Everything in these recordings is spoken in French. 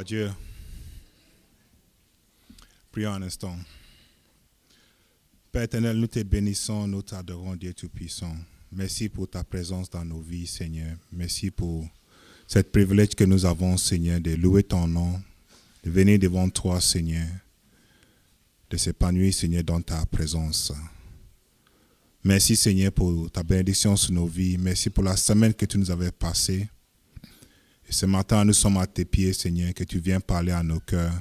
à Dieu. Prions un instant. Père éternel, nous te bénissons, nous t'adorons, Dieu Tout-Puissant. Merci pour ta présence dans nos vies, Seigneur. Merci pour cette privilège que nous avons, Seigneur, de louer ton nom, de venir devant toi, Seigneur, de s'épanouir, Seigneur, dans ta présence. Merci, Seigneur, pour ta bénédiction sur nos vies. Merci pour la semaine que tu nous avais passée. Et ce matin, nous sommes à tes pieds, Seigneur, que tu viens parler à nos cœurs.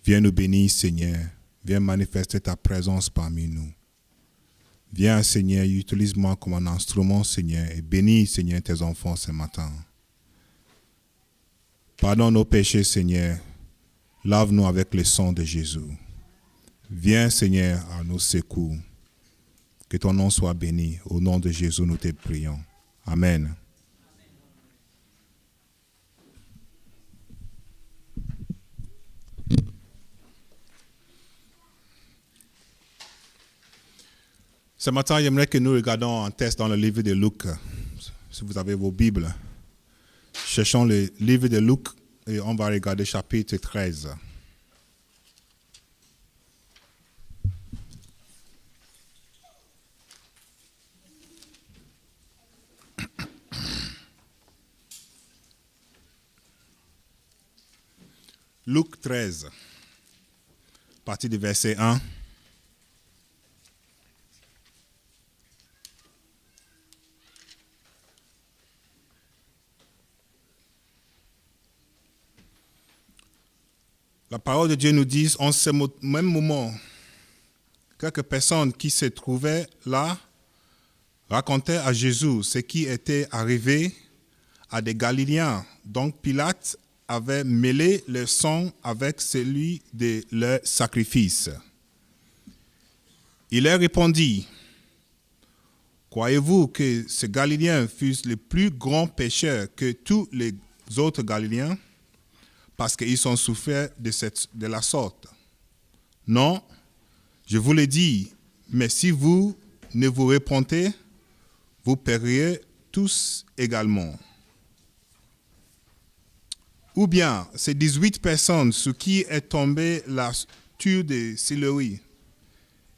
Viens nous bénir, Seigneur. Viens manifester ta présence parmi nous. Viens, Seigneur, utilise-moi comme un instrument, Seigneur, et bénis, Seigneur, tes enfants ce matin. Pardonne nos péchés, Seigneur. Lave-nous avec le sang de Jésus. Viens, Seigneur, à nos secours. Que ton nom soit béni. Au nom de Jésus, nous te prions. Amen. Ce matin, j'aimerais que nous regardions un texte dans le livre de Luc. Si vous avez vos Bibles, cherchons le livre de Luc et on va regarder chapitre 13. Luc 13, partie du verset 1. La parole de Dieu nous dit, en ce même moment, quelques personnes qui se trouvaient là racontaient à Jésus ce qui était arrivé à des Galiléens. Donc Pilate avait mêlé le sang avec celui de leur sacrifice. Il leur répondit, « Croyez-vous que ce Galiléen fût le plus grand pécheur que tous les autres Galiléens ? Parce qu'ils sont souffert de la sorte. Non, je vous le dis, mais si vous ne vous repentez, vous périrez tous également. Ou bien, ces 18 personnes sur qui est tombée la tuile de Siloé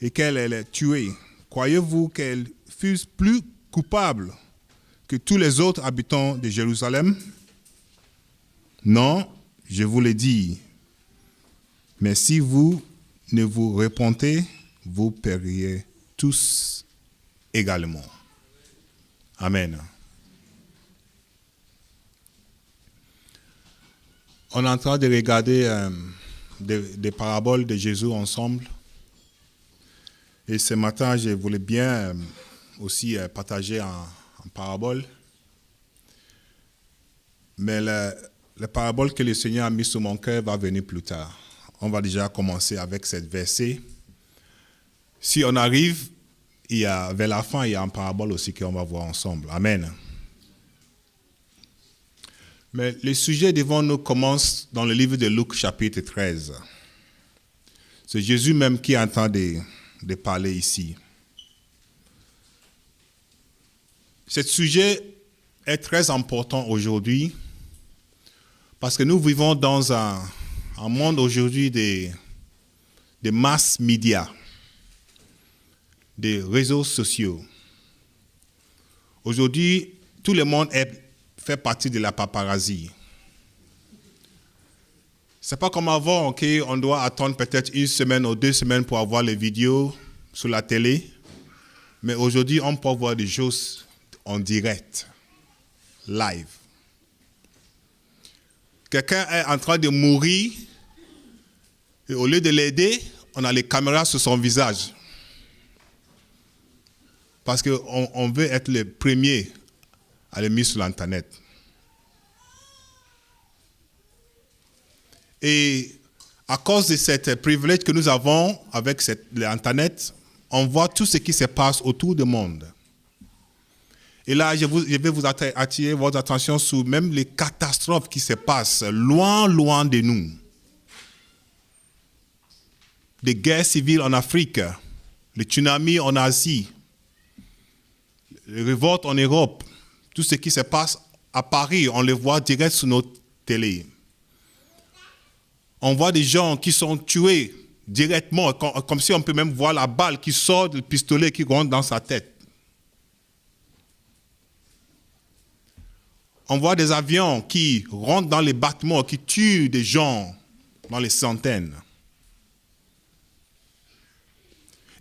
et qu'elle est tuée, croyez-vous qu'elles fussent plus coupables que tous les autres habitants de Jérusalem? Non, je vous le dis, mais si vous ne vous repentez, vous périrez tous également. Amen. On est en train de regarder des paraboles de Jésus ensemble. Et ce matin, je voulais bien aussi partager en parabole. Mais la parabole que le Seigneur a mise sur mon cœur va venir plus tard. On va déjà commencer avec cette verset. Si on arrive, vers la fin, il y a une parabole aussi qu'on va voir ensemble. Amen. Mais le sujet devant nous commence dans le livre de Luc, chapitre 13. C'est Jésus même qui est en train de parler ici. Ce sujet est très important aujourd'hui parce que nous vivons dans un monde aujourd'hui des mass médias, des réseaux sociaux. Aujourd'hui, tout le monde fait partie de la paparazzi. C'est pas comme avant, on doit attendre peut-être 1 semaine ou 2 semaines pour avoir les vidéos sur la télé. Mais aujourd'hui, on peut voir des choses en direct, live. Quelqu'un est en train de mourir et au lieu de l'aider, on a les caméras sur son visage. Parce qu'on veut être le premier à le mettre sur l'Internet. Et à cause de ce privilège que nous avons avec l'Internet, on voit tout ce qui se passe autour du monde. Et là, je vais vous attirer votre attention sur même les catastrophes qui se passent loin, loin de nous. Des guerres civiles en Afrique, les tsunamis en Asie, les révoltes en Europe, tout ce qui se passe à Paris, on le voit direct sur notre télé. On voit des gens qui sont tués directement, comme si on peut même voir la balle qui sort du pistolet qui rentre dans sa tête. On voit des avions qui rentrent dans les bâtiments, qui tuent des gens dans les centaines.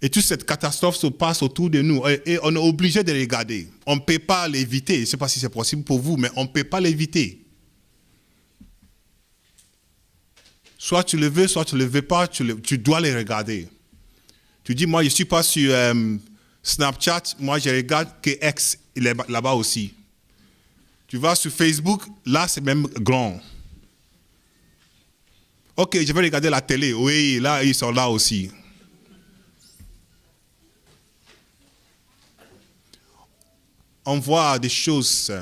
Et toute cette catastrophe se passe autour de nous et on est obligé de les regarder. On ne peut pas l'éviter. Je ne sais pas si c'est possible pour vous, mais on ne peut pas l'éviter. Soit tu le veux, soit tu ne le veux pas, tu dois les regarder. Tu dis, moi je ne suis pas sur Snapchat, moi je regarde que X, il est là-bas aussi. Tu vas sur Facebook, là c'est même grand. Ok, je vais regarder la télé, oui, là ils sont là aussi. On voit des choses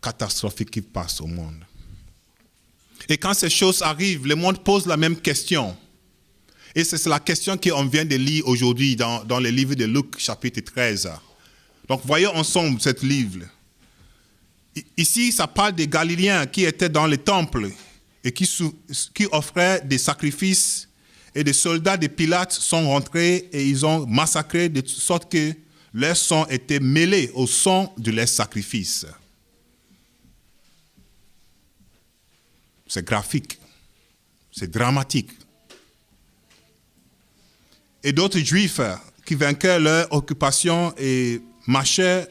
catastrophiques qui passent au monde. Et quand ces choses arrivent, le monde pose la même question. Et c'est la question qu'on vient de lire aujourd'hui dans le livre de Luc, chapitre 13. Donc, voyons ensemble ce livre. Ici, ça parle des Galiléens qui étaient dans les temples et qui offraient des sacrifices. Et des soldats de Pilate sont rentrés et ils ont massacré de sorte que leur sang était mêlé au sang de leurs sacrifices. C'est graphique, c'est dramatique. Et d'autres Juifs qui vainquaient leur occupation et marchaient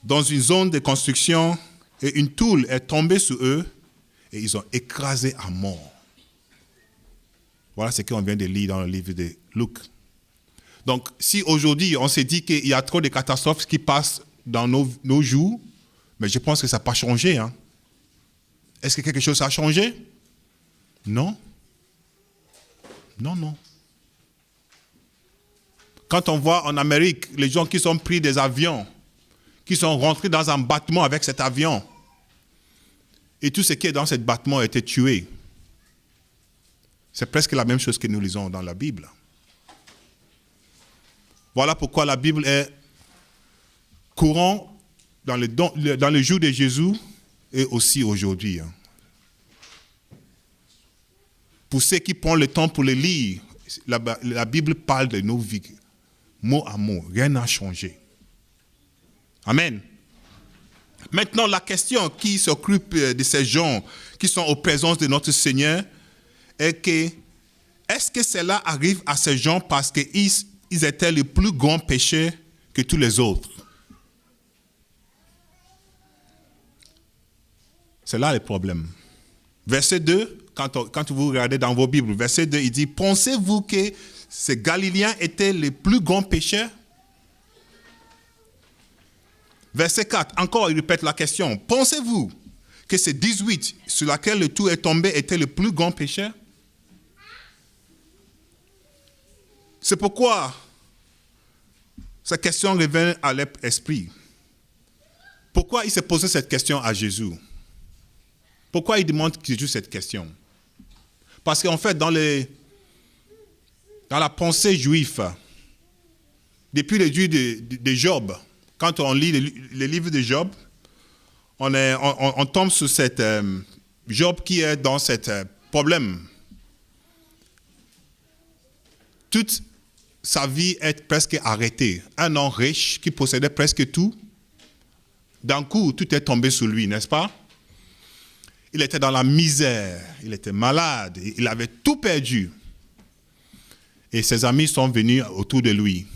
dans une zone de construction et une toule est tombée sur eux et ils ont écrasé à mort. Voilà ce qu'on vient de lire dans le livre de Luc. Donc, si aujourd'hui on s'est dit qu'il y a trop de catastrophes qui passent dans nos jours, mais je pense que ça n'a pas changé. Hein? Est-ce que quelque chose a changé? Non. Non. Quand on voit en Amérique les gens qui sont pris des avions, qui sont rentrés dans un bâtiment avec cet avion, et tout ce qui est dans ce bâtiment a été tué, c'est presque la même chose que nous lisons dans la Bible. Voilà pourquoi la Bible est courante dans le jour de Jésus et aussi aujourd'hui. Pour ceux qui prennent le temps pour le lire, la Bible parle de nos vies, mot à mot, rien n'a changé. Amen. Maintenant, la question qui s'occupe de ces gens qui sont en présence de notre Seigneur est que, est-ce que cela arrive à ces gens parce qu'ils étaient les plus grands pécheurs que tous les autres? C'est là le problème. Verset 2, quand vous regardez dans vos Bibles, verset 2, il dit, pensez-vous que ces Galiléens étaient les plus grands pécheurs? Verset 4, encore il répète la question, pensez-vous que ces 18 sur lesquels le tout est tombé étaient les plus grands pécheurs? C'est pourquoi cette question revient à l'esprit. Pourquoi il s'est posé cette question à Jésus? Pourquoi il demande Jésus cette question? Parce qu'en fait, dans la pensée juive, depuis le jour de Job, quand on lit le livre de Job, on tombe sur cette Job qui est dans ce problème. Toute sa vie est presque arrêtée. Un homme riche qui possédait presque tout. D'un coup, tout est tombé sur lui, n'est-ce pas? Il était dans la misère, il était malade, il avait tout perdu. Et ses amis sont venus autour de lui.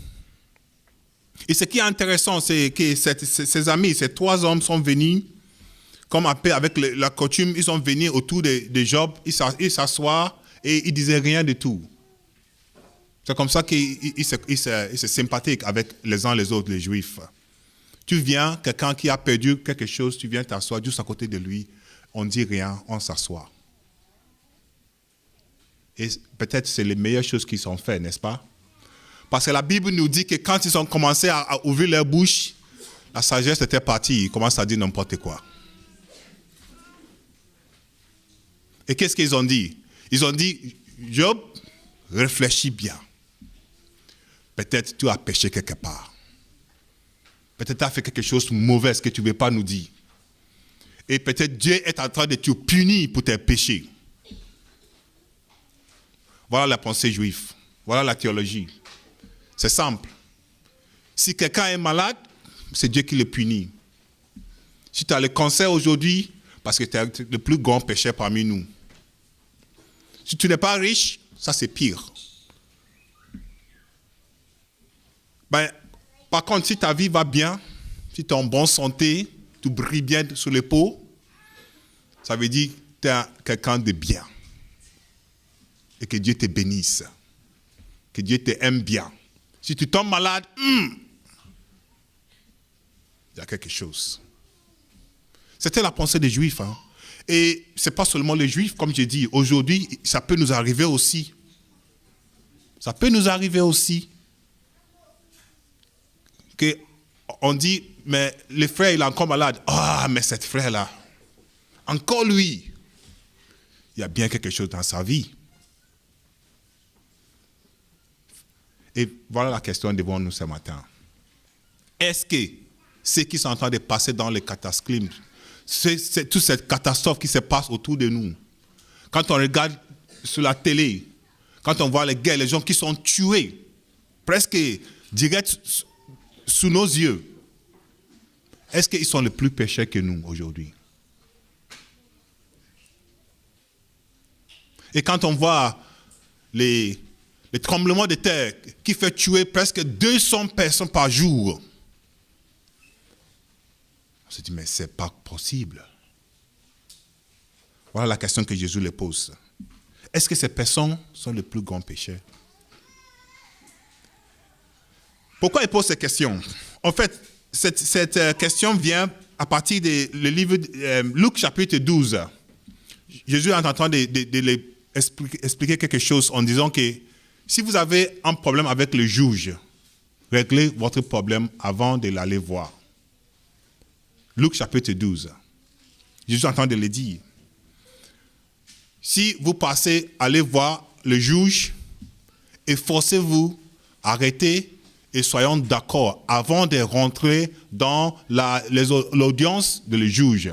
Et ce qui est intéressant, c'est que ses amis, ces 3 hommes sont venus, comme avec la coutume, ils sont venus autour de Job, ils s'assoient et ils ne disaient rien de tout. C'est comme ça qu'ils se sympathiquent avec les uns les autres, les Juifs. Tu viens, quelqu'un qui a perdu quelque chose, tu viens t'asseoir juste à côté de lui, on ne dit rien, on s'assoit. Et peut-être c'est les meilleures choses qu'ils ont faites, n'est-ce pas? Parce que la Bible nous dit que quand ils ont commencé à ouvrir leur bouche, la sagesse était partie, ils commencent à dire n'importe quoi. Et qu'est-ce qu'ils ont dit? Ils ont dit, Job, réfléchis bien. Peut-être tu as péché quelque part. Peut-être tu as fait quelque chose de mauvais que tu ne veux pas nous dire. Et peut-être Dieu est en train de te punir pour tes péchés. Voilà la pensée juive. Voilà la théologie. C'est simple. Si quelqu'un est malade, c'est Dieu qui le punit. Si tu as le cancer aujourd'hui, parce que tu es le plus grand pécheur parmi nous. Si tu n'es pas riche, ça c'est pire. Par contre, si ta vie va bien, si tu es en bonne santé, tu brilles bien sur les peaux, ça veut dire que tu es quelqu'un de bien. Et que Dieu te bénisse. Que Dieu te aime bien. Si tu tombes malade, il y a quelque chose. C'était la pensée des Juifs. Hein. Et ce n'est pas seulement les Juifs, comme j'ai dit. Aujourd'hui, ça peut nous arriver aussi. Ça peut nous arriver aussi. On dit, mais le frère, il est encore malade. Ah, mais cet frère-là, encore lui, il y a bien quelque chose dans sa vie. Et voilà la question devant nous ce matin. Est-ce que ceux qui sont en train de passer dans les cataclysmes, c'est toute cette catastrophe qui se passe autour de nous, quand on regarde sur la télé, quand on voit les guerres, les gens qui sont tués, presque direct sous nos yeux, est-ce qu'ils sont les plus pécheurs que nous aujourd'hui? Et quand on voit les tremblements de terre qui fait tuer presque 200 personnes par jour, on se dit, mais ce n'est pas possible. Voilà la question que Jésus leur pose. Est-ce que ces personnes sont les plus grands pécheurs? Pourquoi il pose cette question? En fait, cette question vient à partir du livre Luc chapitre 12. Jésus est en train de expliquer quelque chose en disant que si vous avez un problème avec le juge, réglez votre problème avant de l'aller voir. Luc chapitre 12. Jésus est en train de le dire. Si vous passez, allez voir le juge, efforcez-vous, arrêtez et soyons d'accord avant de rentrer dans l'audience de le juge.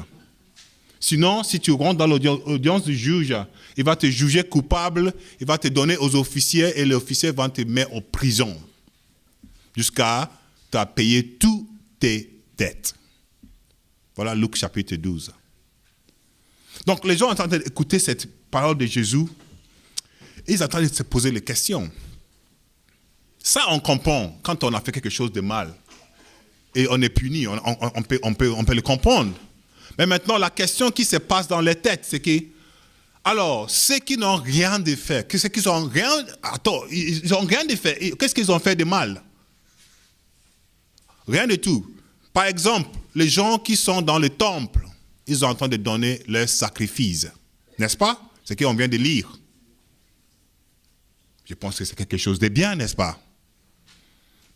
Sinon, si tu rentres dans l'audience du juge, il va te juger coupable, il va te donner aux officiers et l'officier va te mettre en prison jusqu'à tu as payé toutes tes dettes. Voilà Luc chapitre 12. Donc les gens sont en train d'écouter cette parole de Jésus et ils sont en train de se poser les questions. Ça, on comprend quand on a fait quelque chose de mal et on est puni, on peut le comprendre. Mais maintenant, la question qui se passe dans les têtes, c'est que, alors, ceux qui n'ont rien de fait, ils n'ont rien de fait, qu'est-ce qu'ils ont fait de mal? Rien du tout. Par exemple, les gens qui sont dans le temple, ils sont en train de donner leurs sacrifices. N'est-ce pas? C'est ce qu'on vient de lire. Je pense que c'est quelque chose de bien, n'est-ce pas?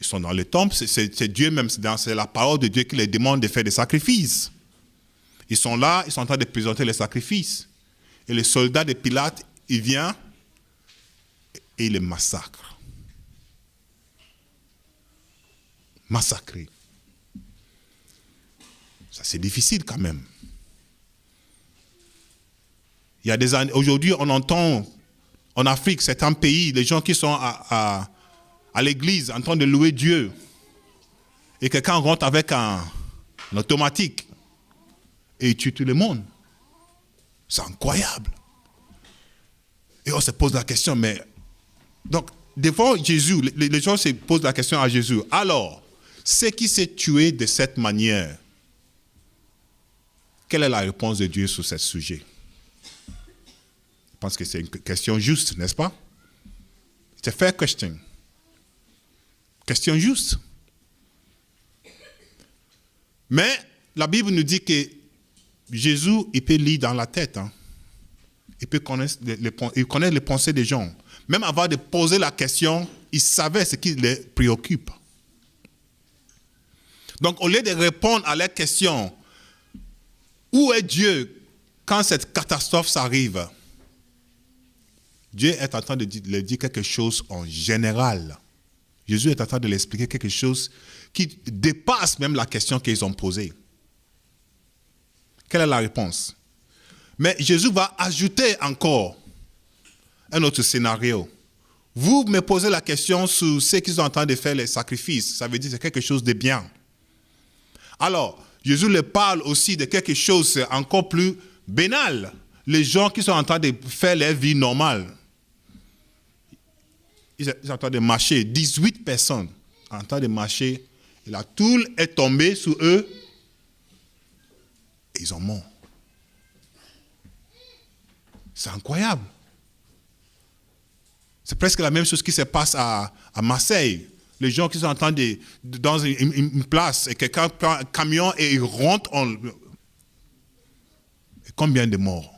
Ils sont dans le temple, c'est Dieu même, c'est la parole de Dieu qui les demande de faire des sacrifices. Ils sont là, ils sont en train de présenter les sacrifices. Et le soldat de Pilate, il vient et il les massacre. Massacré. Ça, c'est difficile quand même. Il y a des années, aujourd'hui, on entend en Afrique, certains pays, les gens qui sont à l'église en train de louer Dieu. Et quelqu'un rentre avec un automatique et il tue tout le monde. C'est incroyable. Et on se pose la question, mais... Donc, devant Jésus, les gens se posent la question à Jésus. Alors, ceux qui s'est tué de cette manière, quelle est la réponse de Dieu sur ce sujet? Je pense que c'est une question juste, n'est-ce pas? C'est a fair question. Question juste. Mais la Bible nous dit que Jésus, il peut lire dans la tête. Hein. Il connaît les pensées des gens. Même avant de poser la question, il savait ce qui les préoccupe. Donc, au lieu de répondre à la question, où est Dieu quand cette catastrophe s'arrive? Dieu est en train de leur dire quelque chose en général. Jésus est en train de leur expliquer quelque chose qui dépasse même la question qu'ils ont posée. Quelle est la réponse? Mais Jésus va ajouter encore un autre scénario. Vous me posez la question sur ceux qui sont en train de faire les sacrifices. Ça veut dire que c'est quelque chose de bien. Alors, Jésus leur parle aussi de quelque chose encore plus banal. Les gens qui sont en train de faire leur vie normale. Ils sont en train de marcher. 18 personnes en train de marcher. Et la toule est tombée sur eux. Et ils sont morts. C'est incroyable. C'est presque la même chose qui se passe à Marseille. Les gens qui sont en train de dans une place, et quelqu'un prend un camion et il rentre en... Et combien de morts?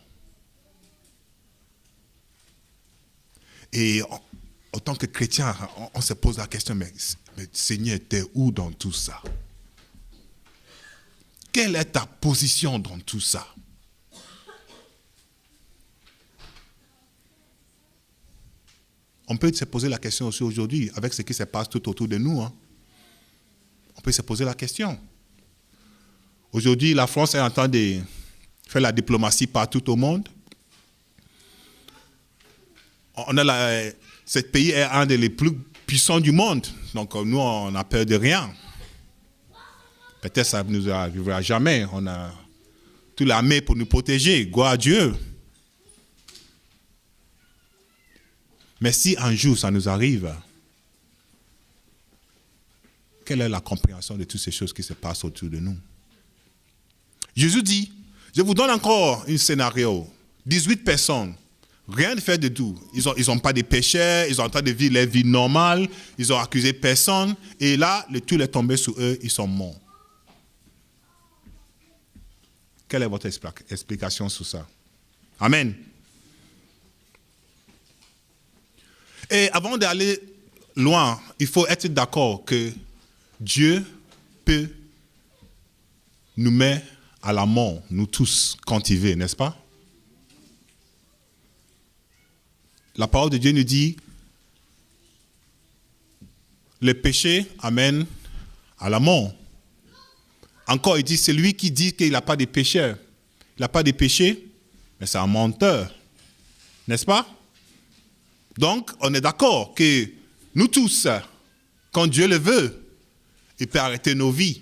Et en tant que chrétien, on se pose la question, mais Seigneur, t'es où dans tout ça? Quelle est ta position dans tout ça? On peut se poser la question aussi aujourd'hui, avec ce qui se passe tout autour de nous. On peut se poser la question. Aujourd'hui, la France est en train de faire la diplomatie partout au monde. Ce pays est un des plus puissants du monde. Donc nous, on n'a peur de rien. Peut-être ça ne nous arrivera jamais. On a toute l'armée pour nous protéger. Gloire à Dieu. Mais si un jour ça nous arrive, quelle est la compréhension de toutes ces choses qui se passent autour de nous? Jésus dit, je vous donne encore un scénario. 18 personnes, rien de fait de tout. Ils n'ont pas de péchés, ils sont en train de vivre leur vie normale, ils n'ont accusé personne, et là, le tout est tombé sur eux, ils sont morts. Quelle est votre explication sur ça? Amen. Et avant d'aller loin, il faut être d'accord que Dieu peut nous mettre à la mort, nous tous, quand il veut, n'est-ce pas? La parole de Dieu nous dit, le péché amène à la mort. Encore, il dit, celui qui dit qu'il n'a pas de péché, il n'a pas de péché, mais c'est un menteur, n'est-ce pas? Donc, on est d'accord que nous tous, quand Dieu le veut, il peut arrêter nos vies.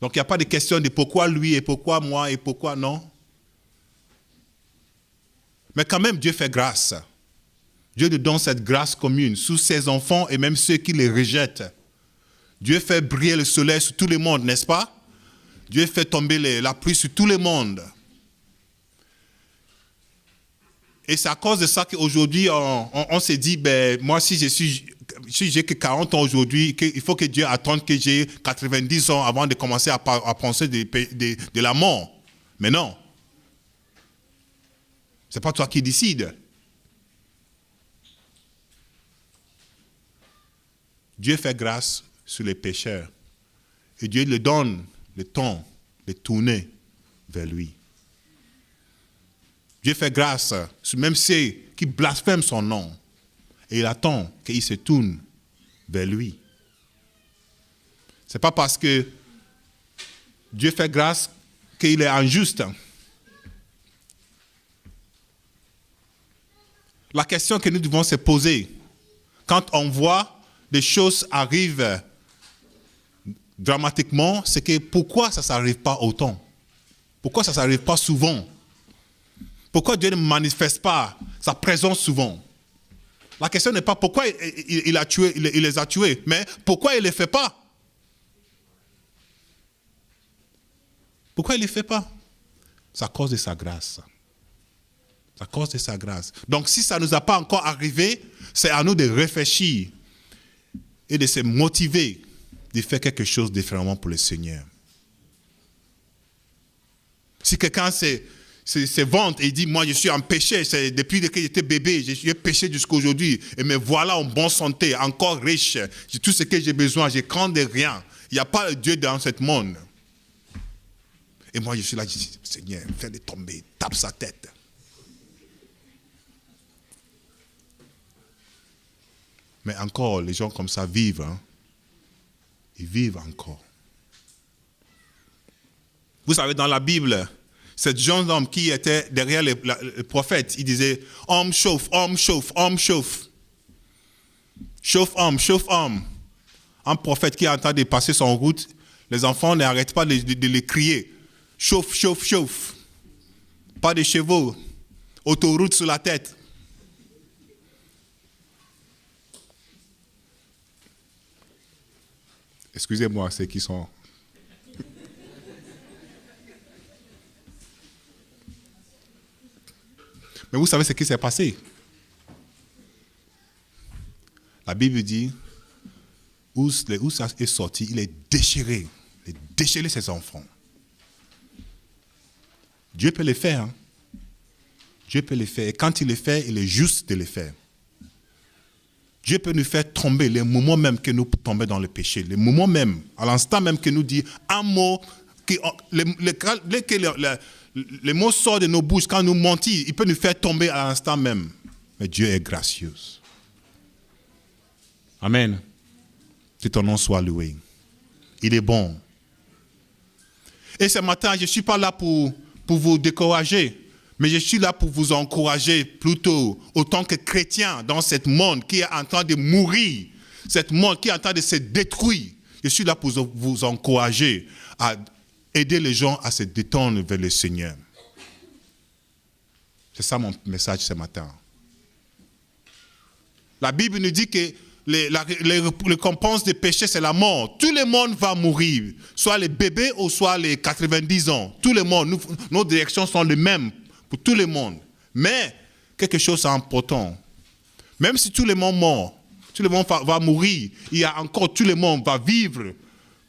Donc, il n'y a pas de question de pourquoi lui et pourquoi moi et pourquoi non. Mais quand même, Dieu fait grâce. Dieu nous donne cette grâce commune sous ses enfants et même ceux qui les rejettent. Dieu fait briller le soleil sur tout le monde, n'est-ce pas? Dieu fait tomber la pluie sur tout le monde. Et c'est à cause de ça qu'aujourd'hui, on se dit, ben, moi, si j'ai que 40 ans aujourd'hui, il faut que Dieu attende que j'ai 90 ans avant de commencer à penser de la mort. Mais non. Ce n'est pas toi qui décides. Dieu fait grâce sur les pécheurs. Et Dieu lui donne le temps de tourner vers lui. Dieu fait grâce sur même ceux qui blasphèment son nom. Et il attend qu'ils se tournent vers lui. Ce n'est pas parce que Dieu fait grâce qu'il est injuste. La question que nous devons se poser, quand on voit des choses arrivent dramatiquement, c'est que pourquoi ça ne s'arrive pas autant? Pourquoi ça ne s'arrive pas souvent? Pourquoi Dieu ne manifeste pas sa présence souvent? La question n'est pas pourquoi il les a tués, mais pourquoi il ne les fait pas? Pourquoi il ne les fait pas? C'est à cause de sa grâce. C'est à cause de sa grâce. Donc si ça ne nous a pas encore arrivé, c'est à nous de réfléchir et de se motiver de faire quelque chose différemment pour le Seigneur. Si quelqu'un se vante et dit, moi je suis en péché, c'est depuis que j'étais bébé, j'ai péché jusqu'à aujourd'hui, et me voilà en bonne santé, encore riche, j'ai tout ce que j'ai besoin, je crains de rien. Il n'y a pas de Dieu dans ce monde. Et moi je suis là, je dis, Seigneur, fais-le tomber, tape sa tête. Mais encore, les gens comme ça vivent. Ils vivent encore. Vous savez, dans la Bible, ce jeune homme qui était derrière le prophète, il disait « Homme chauffe, homme chauffe, homme chauffe. Chauffe homme, chauffe homme. » Un prophète qui est en train de passer son route, les enfants n'arrêtent pas de le crier « Chauffe, chauffe, chauffe. » Pas de chevaux, autoroute sur la tête. Excusez-moi, ceux qui sont... Mais vous savez ce qui s'est passé? La Bible dit, où ça est sorti, il est déchiré. Il a déchiré ses enfants. Dieu peut le faire. Hein? Dieu peut le faire. Et quand il le fait, il est juste de le faire. Dieu peut nous faire tomber les moments même que nous tombons dans le péché. Les moments même, à l'instant même que nous dit un mot, les mots sortent de nos bouches quand nous mentons, il peut nous faire tomber à l'instant même. Mais Dieu est gracieux. Amen. Que ton nom soit loué. Il est bon. Et ce matin, je ne suis pas là pour vous décourager, mais je suis là pour vous encourager plutôt, autant que chrétien, dans ce monde qui est en train de mourir, ce monde qui est en train de se détruire. Je suis là pour vous encourager à aider les gens à se détendre vers le Seigneur. C'est ça mon message ce matin. La Bible nous dit que les récompenses des péchés, c'est la mort. Tout le monde va mourir, soit les bébés ou soit les 90 ans. Tout le monde, nos directions sont les mêmes pour tout le monde. Mais, quelque chose d'important. Même si tout le monde meurt, tout le monde va mourir, il y a encore tout le monde va vivre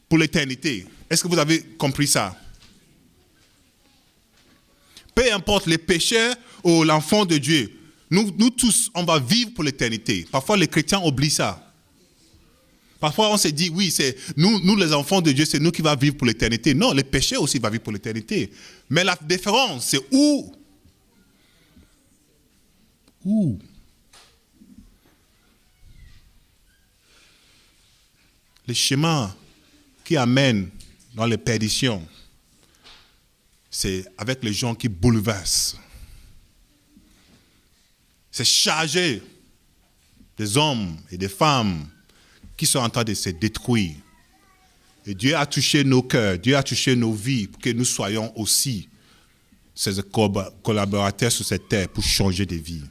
pour l'éternité. Est-ce que vous avez compris ça? Peu importe les pécheurs ou l'enfant de Dieu, nous tous, on va vivre pour l'éternité. Parfois, les chrétiens oublient ça. Parfois, on se dit, oui, c'est nous les enfants de Dieu, c'est nous qui va vivre pour l'éternité. Non, les pécheurs aussi vont vivre pour l'éternité. Mais la différence, c'est où? Où? Les chemins qui amènent dans les perditions, c'est avec les gens qui bouleversent. C'est chargé des hommes et des femmes qui sont en train de se détruire. Et Dieu a touché nos cœurs, Dieu a touché nos vies pour que nous soyons aussi ses collaborateurs sur cette terre pour changer de vie.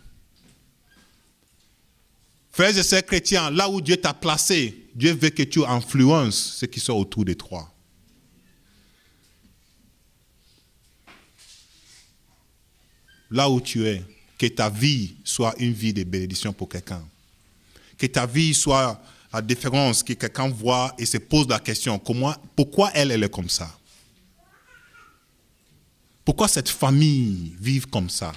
Frères et sœurs chrétiens, là où Dieu t'a placé, Dieu veut que tu influences ceux qui sont autour de toi. Là où tu es, que ta vie soit une vie de bénédiction pour quelqu'un. Que ta vie soit la différence, que quelqu'un voit et se pose la question, pourquoi elle est comme ça? Pourquoi cette famille vit comme ça?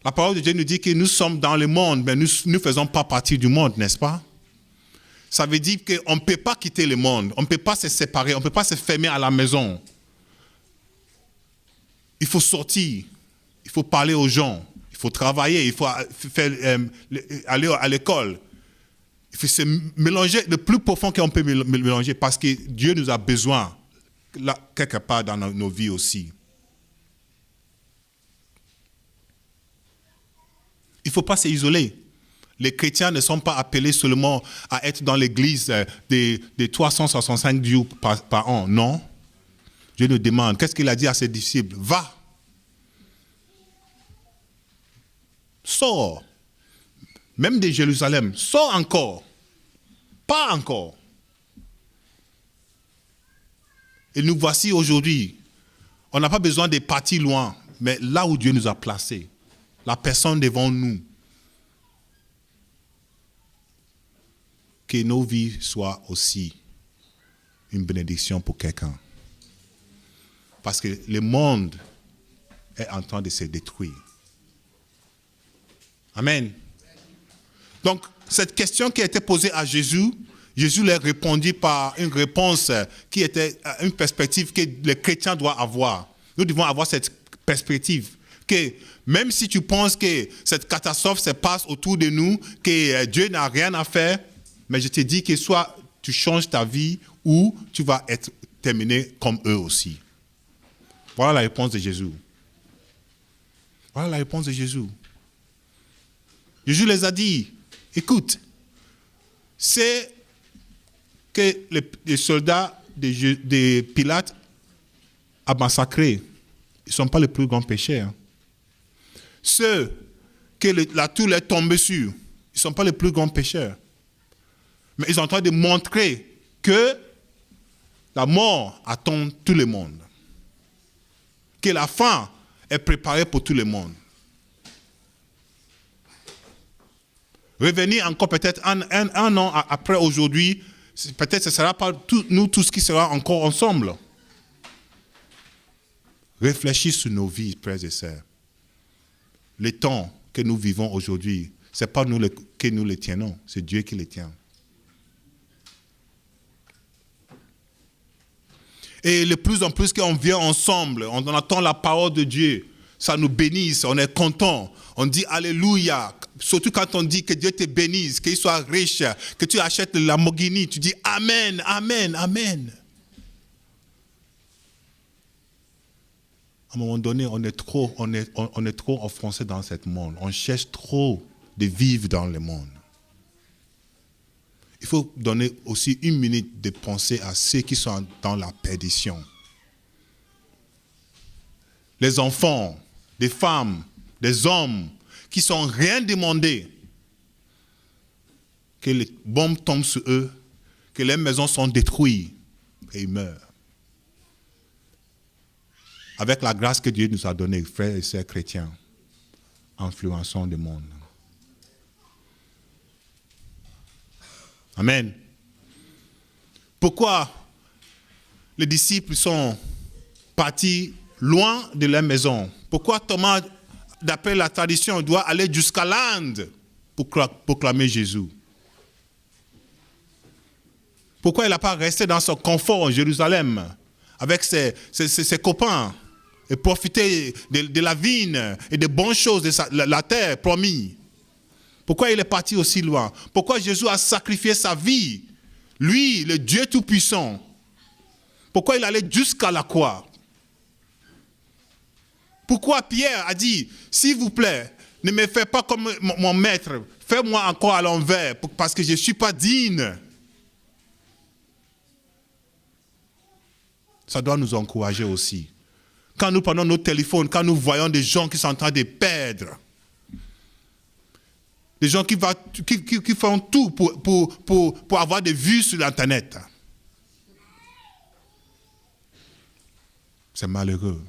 La parole de Dieu nous dit que nous sommes dans le monde, mais nous ne faisons pas partie du monde, n'est-ce pas? Ça veut dire qu'on ne peut pas quitter le monde, on ne peut pas se séparer, on ne peut pas se fermer à la maison. Il faut sortir, il faut parler aux gens, il faut travailler, il faut aller à l'école. Il faut se mélanger le plus profond qu'on peut mélanger parce que Dieu nous a besoin là, quelque part dans nos vies aussi. Il ne faut pas s'isoler. Les chrétiens ne sont pas appelés seulement à être dans l'église des 365 jours par an. Non. Dieu nous demande, qu'est-ce qu'il a dit à ses disciples? Va. Sors. Même de Jérusalem. Sors encore. Pas encore. Et nous voici aujourd'hui. On n'a pas besoin de partir loin, mais là où Dieu nous a placés. La personne devant nous. Que nos vies soient aussi une bénédiction pour quelqu'un. Parce que le monde est en train de se détruire. Amen. Donc, cette question qui a été posée à Jésus, Jésus leur répondit par une réponse qui était une perspective que les chrétiens doivent avoir. Nous devons avoir cette perspective que même si tu penses que cette catastrophe se passe autour de nous, que Dieu n'a rien à faire, mais je te dis que tu changes ta vie ou tu vas être terminé comme eux aussi. Voilà la réponse de Jésus. Voilà la réponse de Jésus. Jésus les a dit, écoute, c'est que les soldats de Pilate a massacré. Ils ne sont pas les plus grands pécheurs. Ceux que la tour est tombée sur, ils ne sont pas les plus grands pécheurs. Mais ils sont en train de montrer que la mort attend tout le monde. Que la fin est préparée pour tout le monde. Revenir encore peut-être un an après aujourd'hui, peut-être ce ne sera pas nous tous qui serons encore ensemble. Réfléchis sur nos vies, frères et sœurs. Les temps que nous vivons aujourd'hui, ce n'est pas nous que nous les tenons, c'est Dieu qui les tient. Et de plus en plus qu'on vient ensemble, on entend la parole de Dieu, ça nous bénisse, on est content, on dit Alléluia. Surtout quand on dit que Dieu te bénisse, qu'il soit riche, que tu achètes la Lamborghini, tu dis Amen, Amen, Amen. À un moment donné, on est trop enfoncé dans ce monde. On cherche trop de vivre dans le monde. Il faut donner aussi 1 minute de penser à ceux qui sont dans la perdition. Les enfants, des femmes, des hommes qui sont rien demandés. Que les bombes tombent sur eux, que les maisons sont détruites et ils meurent. Avec la grâce que Dieu nous a donnée, frères et sœurs chrétiens, influençons le monde. Amen. Pourquoi les disciples sont partis loin de leur maison? Pourquoi Thomas, d'après la tradition, doit aller jusqu'à l'Inde pour proclamer Jésus? Pourquoi il n'a pas resté dans son confort en Jérusalem avec ses copains et profiter de la vigne et des bonnes choses de la terre promise? Pourquoi il est parti aussi loin? Pourquoi Jésus a sacrifié sa vie? Lui, le Dieu Tout-Puissant. Pourquoi il allait jusqu'à la croix? Pourquoi Pierre a dit, s'il vous plaît, ne me faites pas comme mon maître, fais-moi encore à l'envers, parce que je ne suis pas digne. Ça doit nous encourager aussi. Quand nous prenons nos téléphones, quand nous voyons des gens qui sont en train de perdre, des gens qui font tout pour avoir des vues sur l'Internet. C'est malheureux.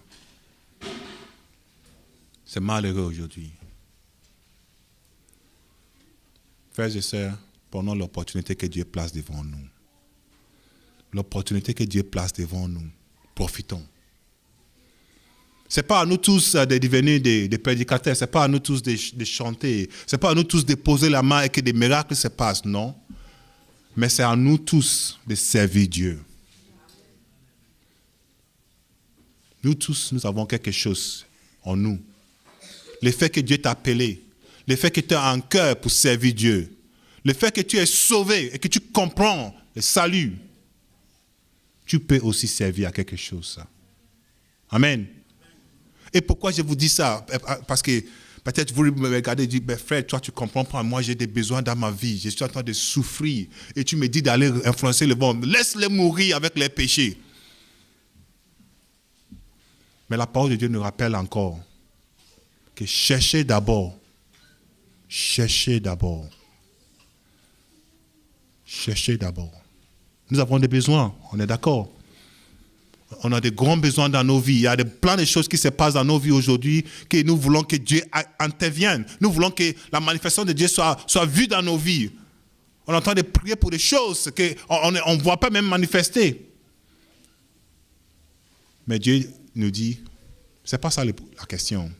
C'est malheureux aujourd'hui. Frères et sœurs, prenons l'opportunité que Dieu place devant nous. L'opportunité que Dieu place devant nous. Profitons. Ce n'est pas à nous tous de devenir des prédicateurs, ce n'est pas à nous tous de chanter, ce n'est pas à nous tous de poser la main et que des miracles se passent, non. Mais c'est à nous tous de servir Dieu. Nous tous, nous avons quelque chose en nous. Le fait que Dieu t'a appelé, le fait que tu as un cœur pour servir Dieu, le fait que tu es sauvé et que tu comprends le salut, tu peux aussi servir à quelque chose. Amen. Et pourquoi je vous dis ça? Parce que peut-être vous me regardez et dites, ben frère, toi tu ne comprends pas, moi j'ai des besoins dans ma vie, je suis en train de souffrir, et tu me dis d'aller influencer le monde, laisse-les mourir avec les péchés. Mais la parole de Dieu nous rappelle encore que cherchez d'abord. Nous avons des besoins, on est d'accord. On a des grands besoins dans nos vies. Il y a plein de choses qui se passent dans nos vies aujourd'hui que nous voulons que Dieu intervienne. Nous voulons que la manifestation de Dieu soit vue dans nos vies. On est en train de prier pour des choses qu'on ne voit pas même manifester. Mais Dieu nous dit, ce n'est pas ça la question.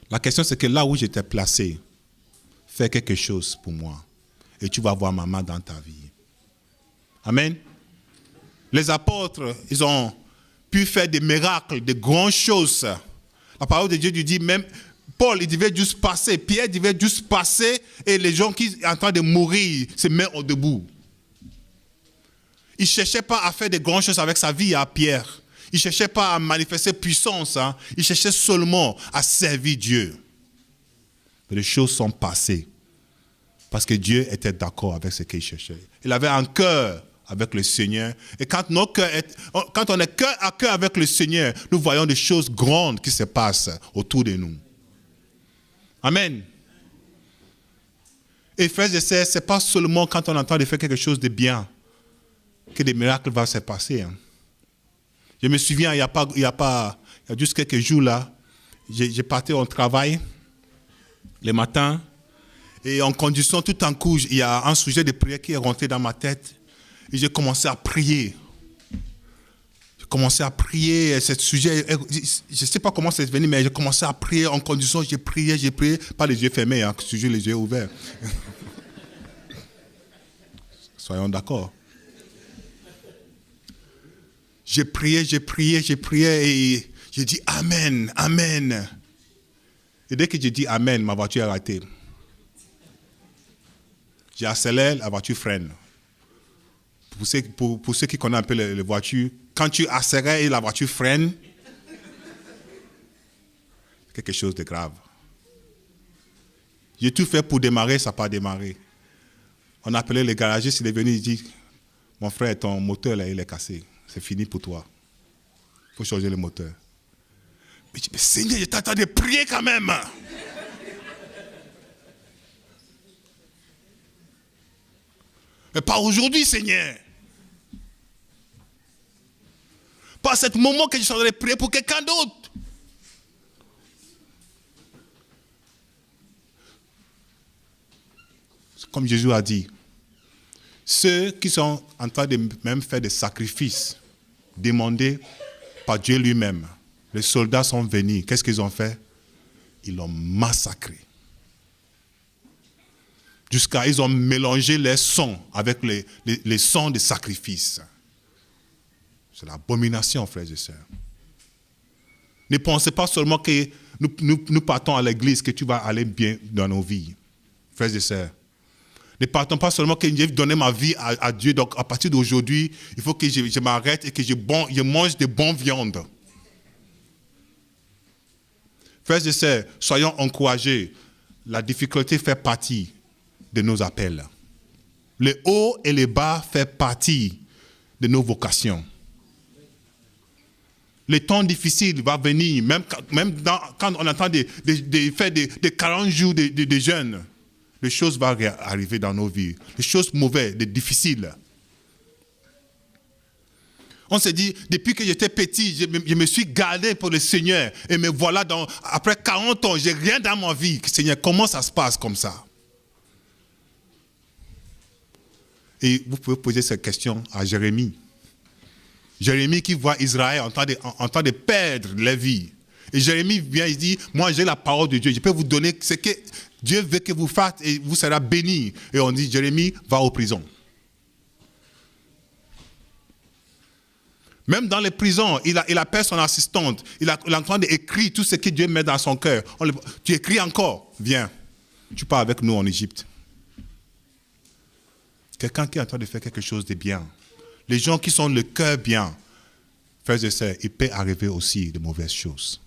La question, c'est que là où j'étais placé, fais quelque chose pour moi. Et tu vas voir ma main dans ta vie. Amen. Les apôtres, ils ont pu faire des miracles, de grandes choses. La parole de Dieu lui dit, même Paul, il devait juste passer. Pierre devait juste passer et les gens qui sont en train de mourir se mettent debout. Il ne cherchait pas à faire de grandes choses avec sa vie à Pierre. Il ne cherchait pas à manifester puissance. Hein. Il cherchait seulement à servir Dieu. Mais les choses sont passées. Parce que Dieu était d'accord avec ce qu'il cherchait. Il avait un cœur avec le Seigneur. Et quand on est cœur à cœur avec le Seigneur, nous voyons des choses grandes qui se passent autour de nous. Amen. Et frères et sœurs, ce n'est pas seulement quand on entend de faire quelque chose de bien que des miracles vont se passer. Hein. Je me souviens, il y a juste quelques jours là, j'ai parti au travail le matin et en conduisant tout un coup, il y a un sujet de prière qui est rentré dans ma tête et j'ai commencé à prier. J'ai commencé à prier, ce sujet, je ne sais pas comment c'est venu, mais j'ai commencé à prier en conduisant, j'ai prié, pas les yeux fermés, hein, toujours les yeux ouverts. Soyons d'accord. J'ai prié et j'ai dit Amen, Amen. Et dès que j'ai dit Amen, ma voiture a arrêté. J'ai accéléré, la voiture freine. Pour ceux qui connaissent un peu les voitures, quand tu accélères et la voiture freine, c'est quelque chose de grave. J'ai tout fait pour démarrer, ça n'a pas démarré. On a appelé le garagiste, il est venu, il dit mon frère, ton moteur là, il est cassé. C'est fini pour toi. Il faut changer le moteur. Mais je dis, mais Seigneur, je t'attends de prier quand même. Mais pas aujourd'hui, Seigneur. Pas à ce moment que je suis en train de prier pour quelqu'un d'autre. Comme Jésus a dit, ceux qui sont en train de même faire des sacrifices demandés par Dieu lui-même, les soldats sont venus. Qu'est-ce qu'ils ont fait? Ils l'ont massacré. Jusqu'à ils ont mélangé les sangs avec les sangs des sacrifices. C'est l'abomination, frères et sœurs. Ne pensez pas seulement que nous partons à l'église, que tu vas aller bien dans nos vies. Frères et sœurs. Ne partons pas seulement que j'ai donné ma vie à Dieu. Donc à partir d'aujourd'hui, il faut que je m'arrête et que je mange de bonnes viandes. Frères et sœurs, soyons encouragés. La difficulté fait partie de nos appels. Le haut et le bas fait partie de nos vocations. Le temps difficile va venir, même quand on entend faire des 40 jours de jeûne. Les choses vont arriver dans nos vies. Les choses mauvaises, les difficiles. On se dit, depuis que j'étais petit, je me suis gardé pour le Seigneur. Et me voilà, après 40 ans, je n'ai rien dans ma vie. Seigneur, comment ça se passe comme ça? Et vous pouvez poser cette question à Jérémie. Jérémie qui voit Israël en train de perdre la vie. Et Jérémie vient, il dit, moi j'ai la parole de Dieu. Je peux vous donner ce que Dieu veut que vous fassiez et vous serez bénis. Et on dit, Jérémie, va en prison. Même dans les prisons, il appelle son assistante. Il est en train d'écrire tout ce que Dieu met dans son cœur. Tu écris encore, viens. Tu pars avec nous en Égypte. Quelqu'un qui est en train de faire quelque chose de bien. Les gens qui sont le cœur bien, frères et sœurs, il peut arriver aussi de mauvaises choses.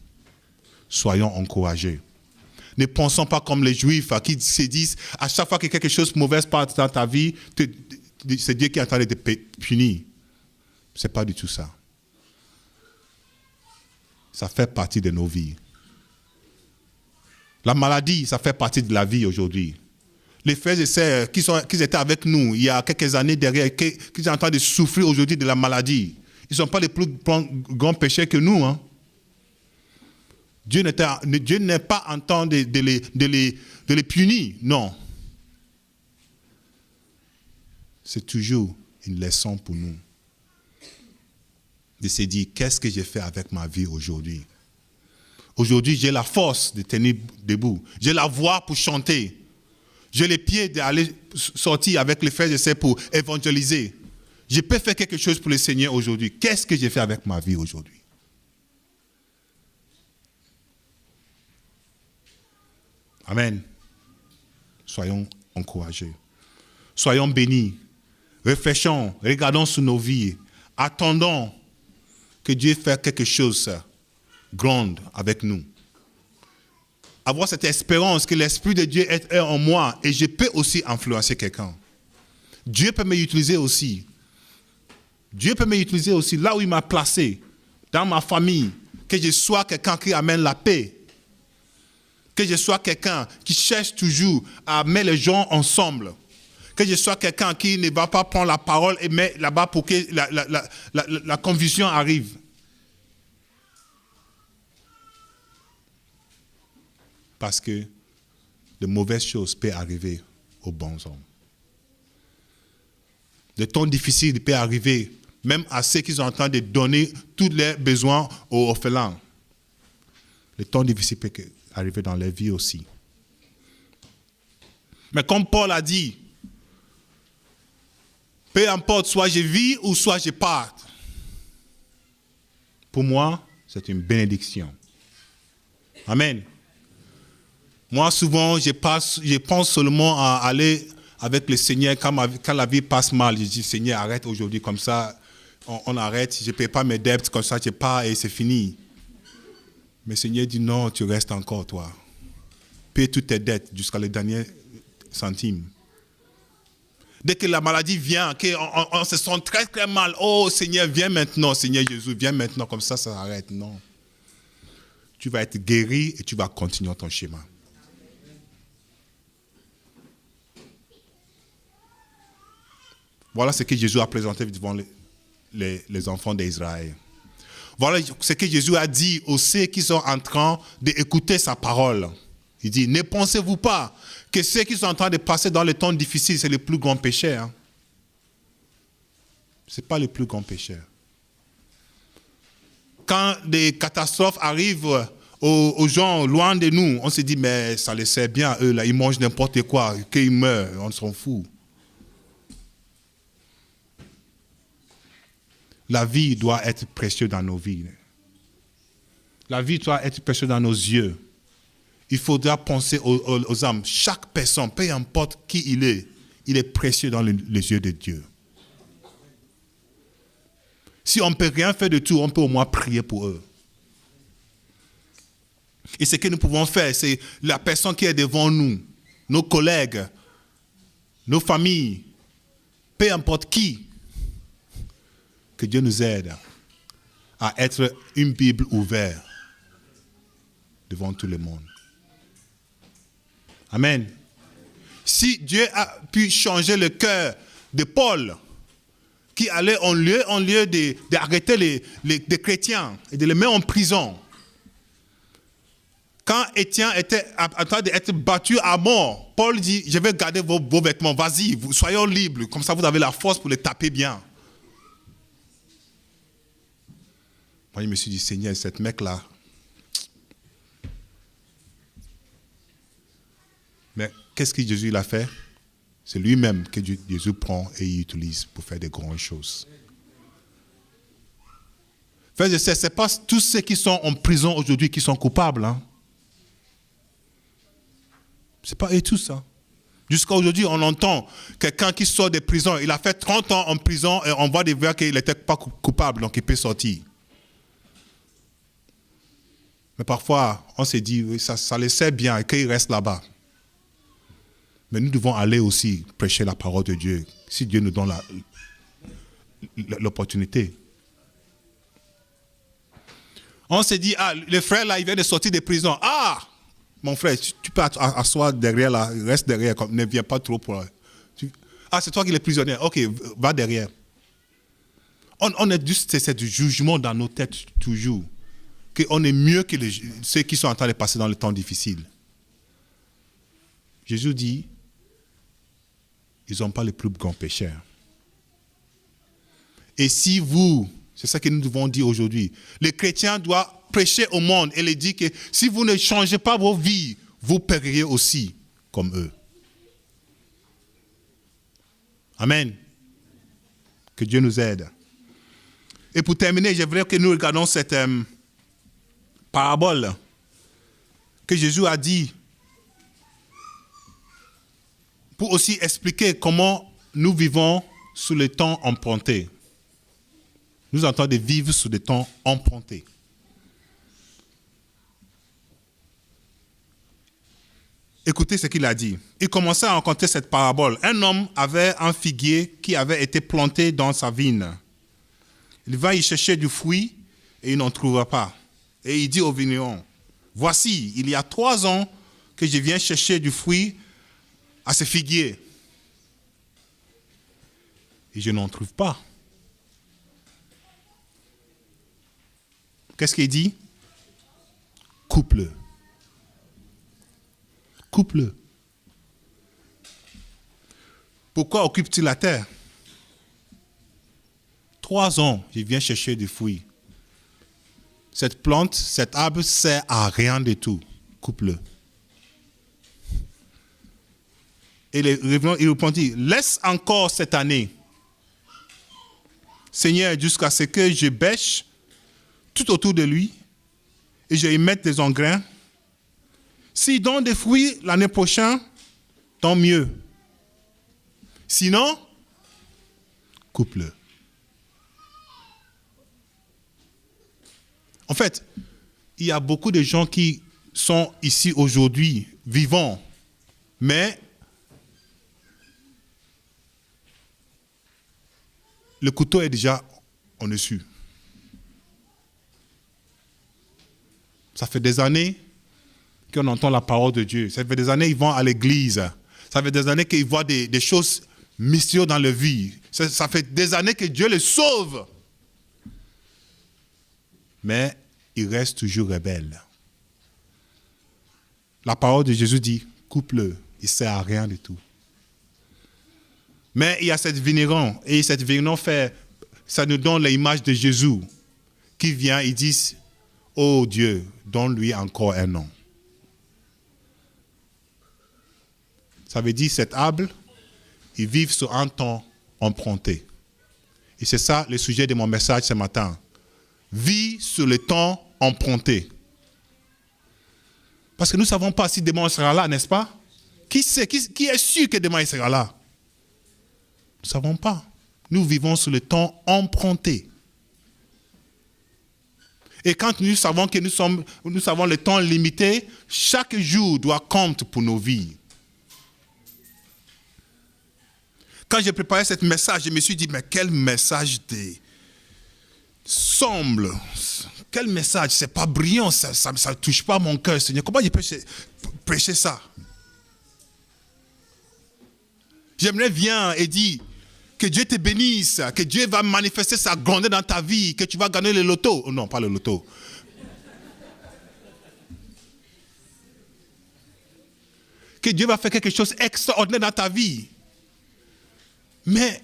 Soyons encouragés. Ne pensons pas comme les Juifs qui se disent, à chaque fois que quelque chose de mauvais passe dans ta vie, c'est Dieu qui est en train de te punir. Ce n'est pas du tout ça. Ça fait partie de nos vies. La maladie, ça fait partie de la vie aujourd'hui. Les frères et sœurs qui étaient avec nous il y a quelques années derrière, qui sont en train de souffrir aujourd'hui de la maladie, ils ne sont pas les plus grands pécheurs que nous. Hein. Dieu n'est pas en train de les punir, non. C'est toujours une leçon pour nous. De se dire, qu'est-ce que j'ai fait avec ma vie aujourd'hui? Aujourd'hui, j'ai la force de tenir debout. J'ai la voix pour chanter. J'ai les pieds d'aller sortir avec les frères et sœurs pour évangéliser. Je peux faire quelque chose pour le Seigneur aujourd'hui. Qu'est-ce que j'ai fait avec ma vie aujourd'hui? Amen. Soyons encouragés. Soyons bénis. réfléchissons, regardons sur nos vies, attendons que Dieu fasse quelque chose de grand avec nous. Avoir cette espérance que l'Esprit de Dieu est en moi et je peux aussi influencer quelqu'un. Dieu peut m'utiliser aussi. Dieu peut m'utiliser aussi là où il m'a placé, dans ma famille, que je sois quelqu'un qui amène la paix. Que je sois quelqu'un qui cherche toujours à mettre les gens ensemble. Que je sois quelqu'un qui ne va pas prendre la parole et mettre là-bas pour que la confusion arrive. Parce que de mauvaises choses peuvent arriver aux bons hommes. Des temps difficiles peuvent arriver même à ceux qui sont en train de donner tous leurs besoins aux orphelins. Les temps difficiles peuvent arriver dans leur vie aussi. Mais comme Paul a dit, peu importe, soit je vis ou soit je parte. Pour moi, c'est une bénédiction. Amen. Moi, souvent, je pense seulement à aller avec le Seigneur quand la vie passe mal. Je dis, Seigneur, arrête aujourd'hui, comme ça, on arrête. Je ne paie pas mes dettes, comme ça, je pars et c'est fini. Mais le Seigneur dit, non, tu restes encore, toi. Paie toutes tes dettes jusqu'à le dernier centime. Dès que la maladie vient, on se sent très, très mal. Oh, Seigneur, viens maintenant, Seigneur Jésus, viens maintenant, comme ça arrête. Non. Tu vas être guéri et tu vas continuer ton chemin. Voilà ce que Jésus a présenté devant les enfants d'Israël. Voilà ce que Jésus a dit aux ceux qui sont en train d'écouter sa parole. Il dit, ne pensez-vous pas que ceux qui sont en train de passer dans les temps difficiles, c'est le plus grand péché. Hein? Ce n'est pas le plus grand péché. Quand des catastrophes arrivent aux gens loin de nous, on se dit, mais ça les sert bien, eux, là, ils mangent n'importe quoi, qu'ils meurent, on s'en fout. La vie doit être précieuse dans nos vies. La vie doit être précieuse dans nos yeux. Il faudra penser aux âmes. Chaque personne, peu importe qui il est précieux dans les yeux de Dieu. Si on ne peut rien faire de tout, on peut au moins prier pour eux. Et ce que nous pouvons faire, c'est la personne qui est devant nous, nos collègues, nos familles, peu importe qui, que Dieu nous aide à être une Bible ouverte devant tout le monde. Amen. Si Dieu a pu changer le cœur de Paul, qui allait en lieu d'arrêter les chrétiens et de les mettre en prison, quand Étienne était en train d'être battu à mort, Paul dit, je vais garder vos vêtements, vas-y, soyons libres, comme ça vous avez la force pour les taper bien. Moi, je me suis dit, Seigneur, cette mec-là, mais qu'est-ce que Jésus a fait? C'est lui-même que Jésus prend et il utilise pour faire de grandes choses. Frères et sœurs, ce n'est pas tous ceux qui sont en prison aujourd'hui qui sont coupables. Hein? Ce n'est pas eux tous. Hein? Jusqu'à aujourd'hui, on entend quelqu'un qui sort de prison. Il a fait 30 ans en prison et on voit des voir qu'il n'était pas coupable, donc il peut sortir. Mais parfois, on se dit, oui, ça le sait bien et qu'il reste là-bas. Mais nous devons aller aussi prêcher la parole de Dieu, si Dieu nous donne l'opportunité. On se dit, ah, le frère là, il vient de sortir de prison. Ah, mon frère, tu peux asseoir derrière là, reste derrière, ne viens pas trop pour... Ah, c'est toi qui es prisonnier. Ok, va derrière. On est juste, c'est du jugement dans nos têtes toujours. Qu'on est mieux que ceux qui sont en train de passer dans le temps difficile. Jésus dit, ils n'ont pas les plus grands pécheurs. Et si vous, c'est ça que nous devons dire aujourd'hui, les chrétiens doivent prêcher au monde et leur dire que si vous ne changez pas vos vies, vous péririez aussi comme eux. Amen. Que Dieu nous aide. Et pour terminer, j'aimerais que nous regardions cette parabole que Jésus a dit pour aussi expliquer comment nous vivons sous les temps empruntés. Nous sommes en train de vivre sous des temps empruntés. Écoutez ce qu'il a dit. Il commençait à raconter cette parabole. Un homme avait un figuier qui avait été planté dans sa vigne. Il va y chercher du fruit et il n'en trouvera pas. Et il dit au vigneron, voici, il y a 3 ans que je viens chercher du fruit à ce figuier. Et je n'en trouve pas. Qu'est-ce qu'il dit? Coupe-le. Coupe-le. Pourquoi occupe-t-il la terre? 3 ans, je viens chercher du fruit. Cette plante, cet arbre sert à rien du tout. Coupe-le. Et il répondit, laisse encore cette année, Seigneur, jusqu'à ce que je bêche tout autour de lui et je y mette des engrais. S'il donne des fruits l'année prochaine, tant mieux. Sinon, coupe-le. En fait, il y a beaucoup de gens qui sont ici aujourd'hui, vivants, mais le couteau est déjà en dessus. Ça fait des années qu'on entend la parole de Dieu. Ça fait des années qu'ils vont à l'église. Ça fait des années qu'ils voient des choses mystérieuses dans leur vie. Ça fait des années que Dieu les sauve. Mais ils restent toujours rebelles. La parole de Jésus dit, coupe-le, il ne sert à rien du tout. Mais il y a cette vigneron, et cette vigneron ça nous donne l'image de Jésus, qui vient, il dit, oh Dieu, donne-lui encore un an. Ça veut dire cet arbre, ils vivent sur un temps emprunté. Et c'est ça le sujet de mon message ce matin. Vis sur le temps emprunté. Parce que nous ne savons pas si demain il sera là, n'est-ce pas? Qui sait? Qui est sûr que demain il sera là? Nous ne savons pas. Nous vivons sur le temps emprunté. Et quand nous savons que nous avons le temps limité, chaque jour doit compter pour nos vies. Quand j'ai préparé ce message, je me suis dit, mais quel message sombre. Quel message, c'est pas brillant, ça ne touche pas mon cœur, Seigneur. Comment je peux prêcher ça? J'aimerais bien et dire que Dieu te bénisse, que Dieu va manifester sa grandeur dans ta vie, que tu vas gagner le loto. Oh non, pas le loto. Que Dieu va faire quelque chose d'extraordinaire dans ta vie. Mais,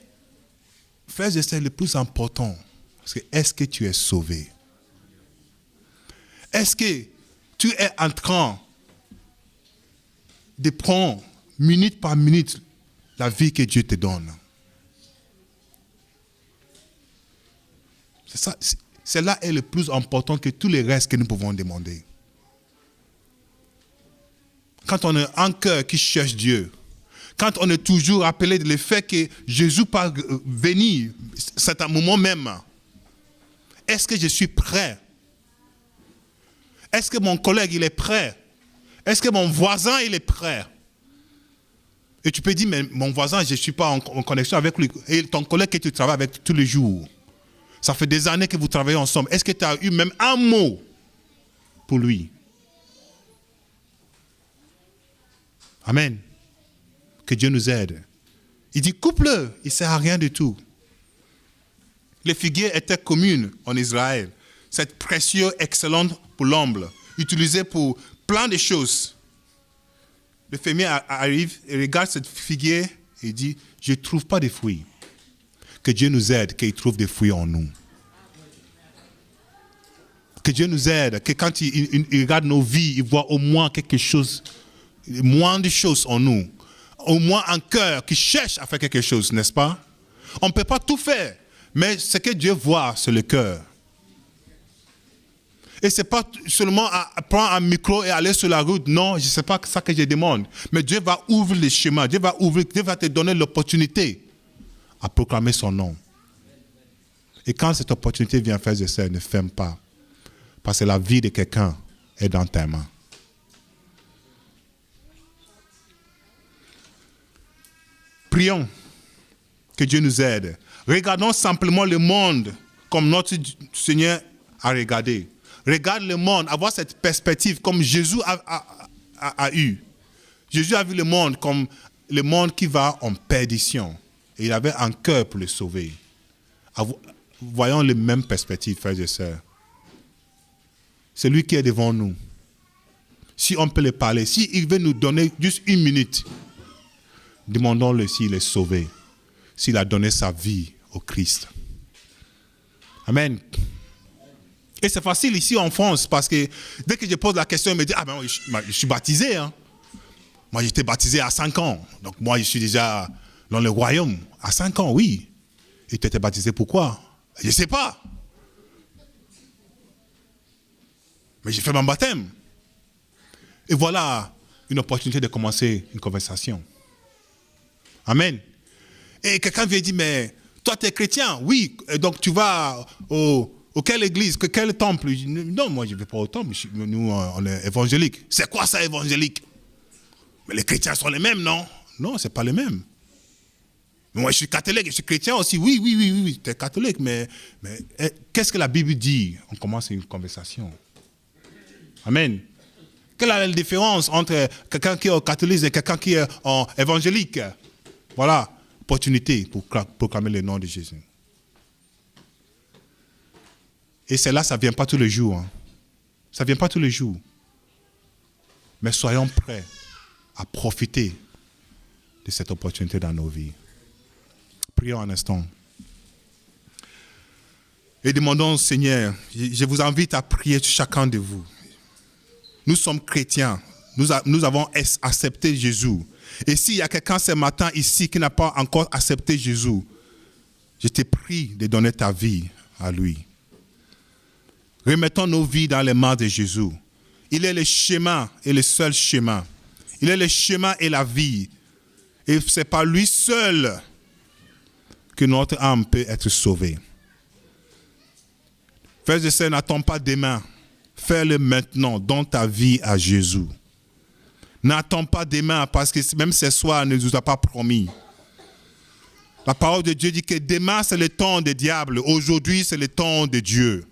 frères et sœurs, le plus important, c'est est-ce que tu es sauvé? Est-ce que tu es en train de prendre minute par minute la vie que Dieu te donne? C'est ça, cela est le plus important que tous les restes que nous pouvons demander. Quand on a un cœur qui cherche Dieu, quand on est toujours appelé le fait que Jésus va venir, c'est un moment même. Est-ce que je suis prêt? Est-ce que mon collègue il est prêt? Est-ce que mon voisin il est prêt? Et tu peux dire, mais mon voisin, je ne suis pas en connexion avec lui. Et ton collègue que tu travailles avec tous les jours, ça fait des années que vous travaillez ensemble. Est-ce que tu as eu même un mot pour lui? Amen. Que Dieu nous aide. Il dit, coupe-le, il ne sert à rien du tout. Les figuiers étaient communes en Israël. Cette précieux excellente pour l'ombre, utilisée pour plein de choses. Le fermier arrive et regarde cette figuier et dit, je ne trouve pas de fruits. Que Dieu nous aide, qu'il trouve des fruits en nous. Que Dieu nous aide, que quand il regarde nos vies, il voit au moins quelque chose, moins de choses en nous. Au moins un cœur qui cherche à faire quelque chose, n'est-ce pas? On ne peut pas tout faire, mais ce que Dieu voit, c'est le cœur. Et ce n'est pas seulement à prendre un micro et aller sur la route. Non, ce n'est pas ça que je demande. Mais Dieu va ouvrir les chemins. Dieu va te donner l'opportunité à proclamer son nom. Et quand cette opportunité vient, frères et sœurs, ne ferme pas. Parce que la vie de quelqu'un est dans tes mains. Prions que Dieu nous aide. Regardons simplement le monde comme notre Seigneur a regardé. Regarde le monde, avoir cette perspective comme Jésus a eu. Jésus a vu le monde comme le monde qui va en perdition. Et il avait un cœur pour le sauver. Voyons les mêmes perspectives, frères et sœurs. C'est lui qui est devant nous. Si on peut le parler, s'il veut nous donner juste 1 minute, demandons-le s'il est sauvé, s'il a donné sa vie au Christ. Amen. Et c'est facile ici en France parce que dès que je pose la question, il me dit, ah ben je suis baptisé. Hein. Moi j'étais baptisé à 5 ans. Donc moi je suis déjà dans le royaume. À 5 ans, oui. Et tu étais baptisé pourquoi? Je ne sais pas. Mais j'ai fait mon baptême. Et voilà une opportunité de commencer une conversation. Amen. Et quelqu'un vient dire, mais toi tu es chrétien? Oui. Et donc tu vas quelle église, quel temple? Non, moi je ne vais pas au temple. Nous, on est évangélique. C'est quoi ça, évangélique? Mais les chrétiens sont les mêmes, non? Non, ce n'est pas les mêmes. Moi, je suis catholique, je suis chrétien aussi. Oui, tu es catholique, mais qu'est-ce que la Bible dit? On commence une conversation. Amen. Quelle est la différence entre quelqu'un qui est catholique et quelqu'un qui est évangélique? Voilà, opportunité pour proclamer le nom de Jésus. Et cela, ça ne vient pas tous les jours. Hein. Ça ne vient pas tous les jours. Mais soyons prêts à profiter de cette opportunité dans nos vies. Prions un instant. Et demandons au Seigneur, je vous invite à prier chacun de vous. Nous sommes chrétiens. Nous avons accepté Jésus. Et s'il y a quelqu'un ce matin ici qui n'a pas encore accepté Jésus, je te prie de donner ta vie à lui. Remettons nos vies dans les mains de Jésus. Il est le chemin et le seul chemin. Il est le chemin et la vie. Et c'est par lui seul que notre âme peut être sauvée. Frères et sœurs, n'attends pas demain. Fais-le maintenant. Donne ta vie à Jésus. N'attends pas demain parce que même ce soir ne nous a pas promis. La parole de Dieu dit que demain c'est le temps des diables. Aujourd'hui c'est le temps de Dieu.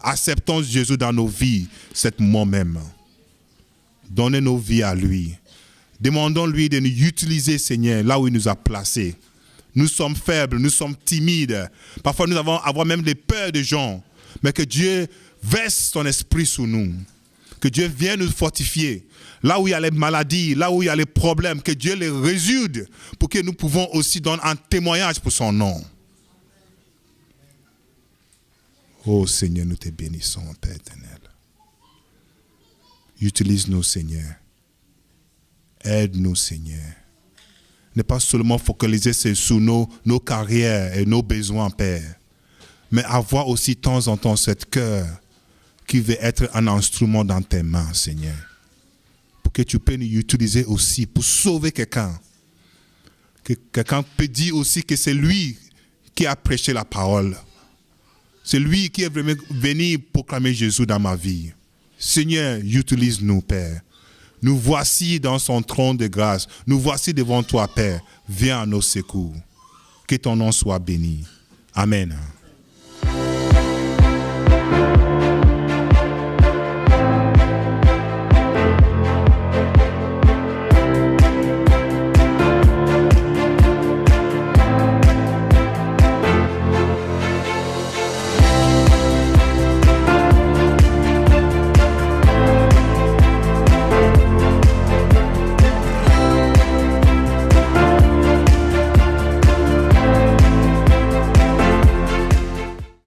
Acceptons Jésus dans nos vies, cette moment même. Donnez nos vies à lui. Demandons-lui de nous utiliser, Seigneur, là où il nous a placés. Nous sommes faibles, nous sommes timides. Parfois, nous avons même des peurs de gens. Mais que Dieu verse son esprit sur nous. Que Dieu vienne nous fortifier. Là où il y a les maladies, là où il y a les problèmes, que Dieu les résoudre pour que nous pouvons aussi donner un témoignage pour son nom. Oh Seigneur, nous te bénissons, Père éternel. Utilise-nous, Seigneur. Aide-nous, Seigneur. Ne pas seulement focaliser sur nos carrières et nos besoins, Père, mais avoir aussi de temps en temps cette cœur qui veut être un instrument dans tes mains, Seigneur. Pour que tu puisses nous utiliser aussi pour sauver quelqu'un. Que quelqu'un peut dire aussi que c'est lui qui a prêché la parole. C'est lui qui est venu proclamer Jésus dans ma vie. Seigneur, utilise-nous, Père. Nous voici dans son trône de grâce. Nous voici devant toi, Père. Viens à nos secours. Que ton nom soit béni. Amen.